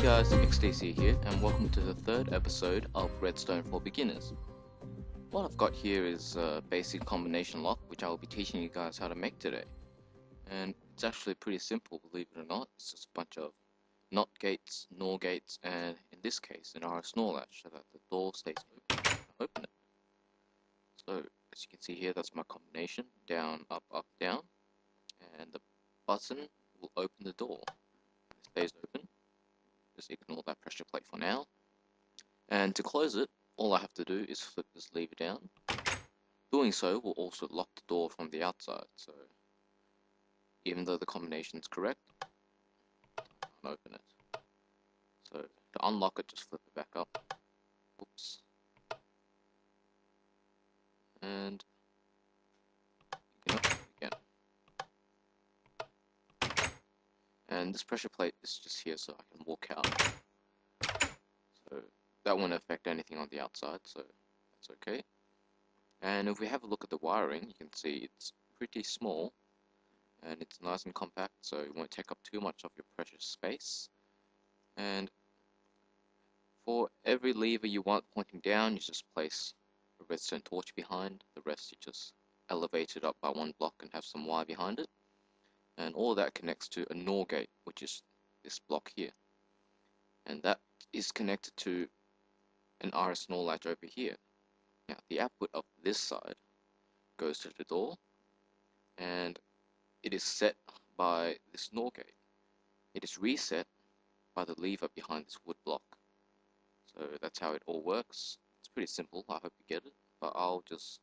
guys, Ep.3 here, and welcome to the third episode of Redstone for Beginners. What I've got here is a basic combination lock, which I will be teaching you guys how to make today. And it's actually pretty simple, believe it or not. It's just a bunch of NOT gates, NOR gates, and in this case, an RS NOR latch, so that the door stays open. Open it. So, as you can see here, that's my combination: down, up, up, down, and the button will open the door. It stays open. Just ignore that pressure plate for now. And to close it, all I have to do is flip this lever down. Doing so will also lock the door from the outside, so even though the combination is correct, I can't open it. So to unlock it, just flip it back up. Oops. And you can open it again. And this pressure plate is just here so I can walk out. So that won't affect anything on the outside, so that's okay. And if we have a look at the wiring, you can see it's pretty small and it's nice and compact, so it won't take up too much of your precious space. And for every lever you want pointing down, you just place a redstone torch behind. The rest you just elevate it up by one block and have some wire behind it. And all that connects to a NOR gate, which is this block here. And that is connected to an RS NOR latch over here. Now the output of this side goes to the door, and it is set by this NOR gate. It is reset by the lever behind this wood block. So that's how it all works. It's pretty simple, I hope you get it, but I'll just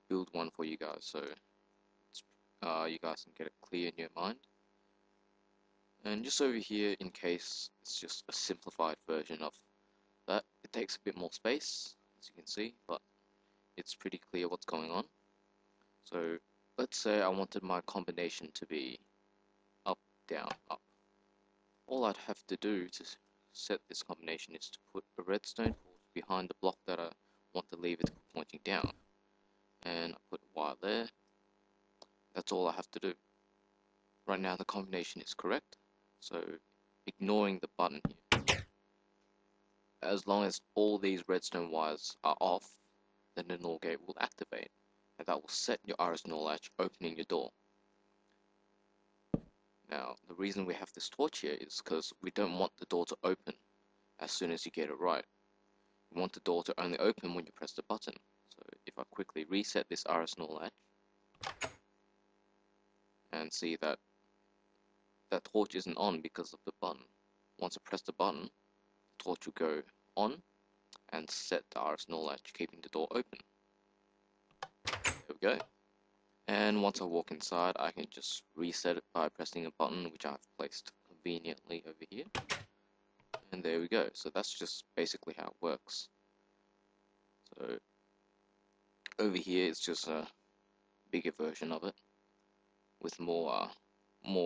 build one for you guys so you guys can get it clear in your mind. And just over here, in case it's just a simplified version of that, it takes a bit more space, as you can see, but it's pretty clear what's going on. So let's say I wanted my combination to be up, down, up. All I'd have to do to set this combination is to put a redstone torch behind the block that I want the lever to be pointing down. And I put a wire there. That's all I have to do. Right now the combination is correct, so ignoring the button here. As long as all these redstone wires are off, then the NOR gate will activate, and that will set your RS NOR latch, opening your door. Now, the reason we have this torch here is because we don't want the door to open as soon as you get it right. We want the door to only open when you press the button. So if I quickly reset this RS NOR latch, and see that that torch isn't on because of the button. Once I press the button, the torch will go on and set the RS NOR latch, keeping the door open. There we go. And once I walk inside, I can just reset it by pressing a button which I've placed conveniently over here. And there we go. So that's just basically how it works. So over here it's just a bigger version of it with more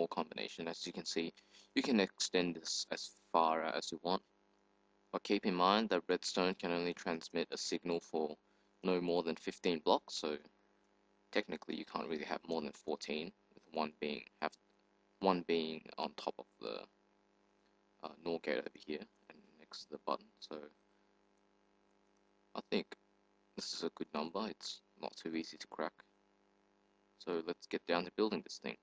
combination. As you can see, you can extend this as far out as you want, but keep in mind that redstone can only transmit a signal for no more than 15 blocks, so technically you can't really have more than 14, with one being on top of the NOR gate over here and next to the button. So I think this is a good number. It's not too easy to crack. So let's get down to building this thing.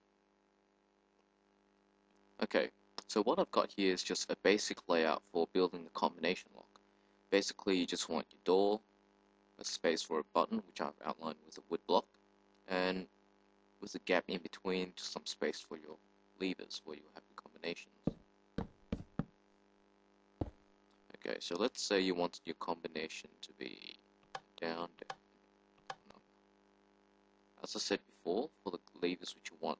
Okay, so what I've got here is just a basic layout for building the combination lock. Basically, you just want your door, a space for a button, which I've outlined with a wood block, and with a gap in between, just some space for your levers where you have the combinations. Okay, so let's say you wanted your combination to be down, down, up. As I said before, for the levers which you want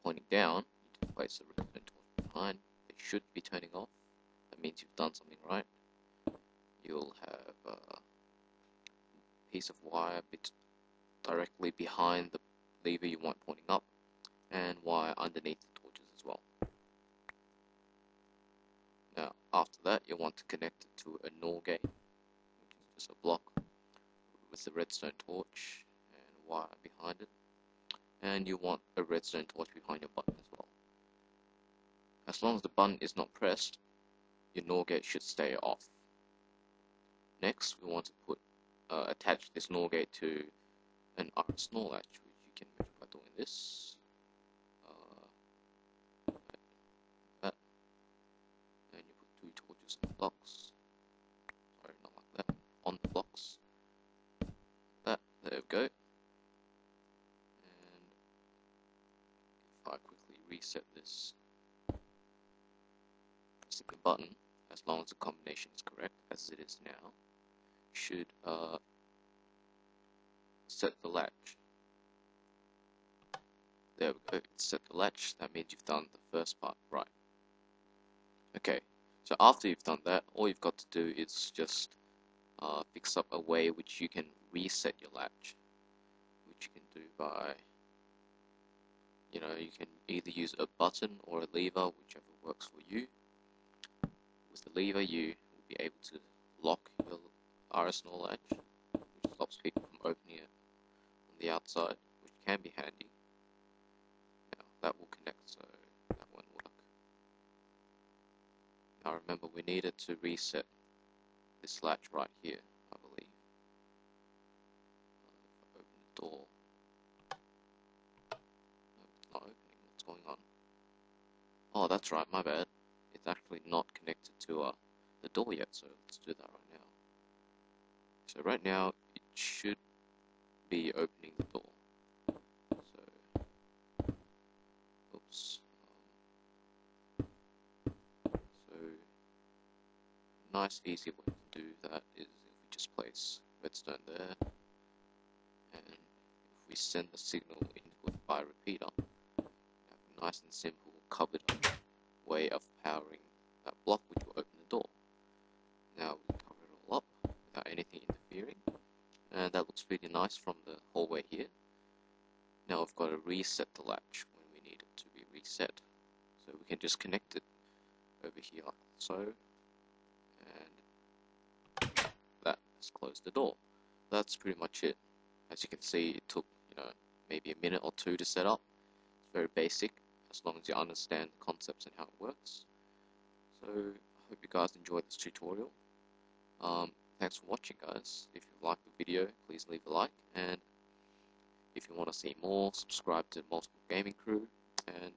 pointing down, you place a redstone torch behind. They should be turning off. That means you've done something right. You'll have a piece of wire directly behind the lever you want pointing up, and wire underneath the torches as well. Now, after that, you'll want to connect it to a NOR gate, which is just a block with the redstone torch and wire behind it. And you want a redstone torch behind your button as well. As long as the button is not pressed, your NOR gate should stay off. Next, we want to attach this NOR gate to an RS NOR latch, which you can measure by doing this. That, and you put 2 torches in the blocks. Sorry, not like that. On the blocks. There we go. And if I quickly reset this, pressing the button, as long as the combination is correct, as it is now, should set the latch. There we go, it's set the latch. That means you've done the first part right. Okay, so after you've done that, all you've got to do is just fix up a way which you can reset your latch, which you can do by, you can either use a button or a lever, whichever works for you. With the lever, you will be able to lock your RS NOR latch, which stops people from opening it on the outside, which can be handy. Now that will connect, so that won't work. Now remember, we needed to reset this latch right here, I believe. If I open the door, no, it's not opening. What's going on? Oh, that's right, my bad. It's actually not connected to the door yet, so let's do that right now. So right now, it should be opening the door. So, oops. So, nice, easy way to do that is if we just place redstone there, and if we send the signal input by repeater, we have a nice and simple covered way of powering that block, which will open the door. Now we cover it all up without anything interfering, and that looks pretty nice from the hallway here. Now we've got to reset the latch when we need it to be reset, so we can just connect it over here like so, and that has closed the door. That's pretty much it. As you can see, it took maybe a minute or 2 to set up. It's very basic, as long as you understand the concepts and how it works. So I hope you guys enjoyed this tutorial. Thanks for watching, guys. If you liked the video, please leave a like, and if you want to see more, subscribe to Multiple Gaming Crew, and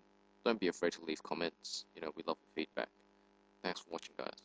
don't be afraid to leave comments. We love the feedback. Thanks for watching, guys.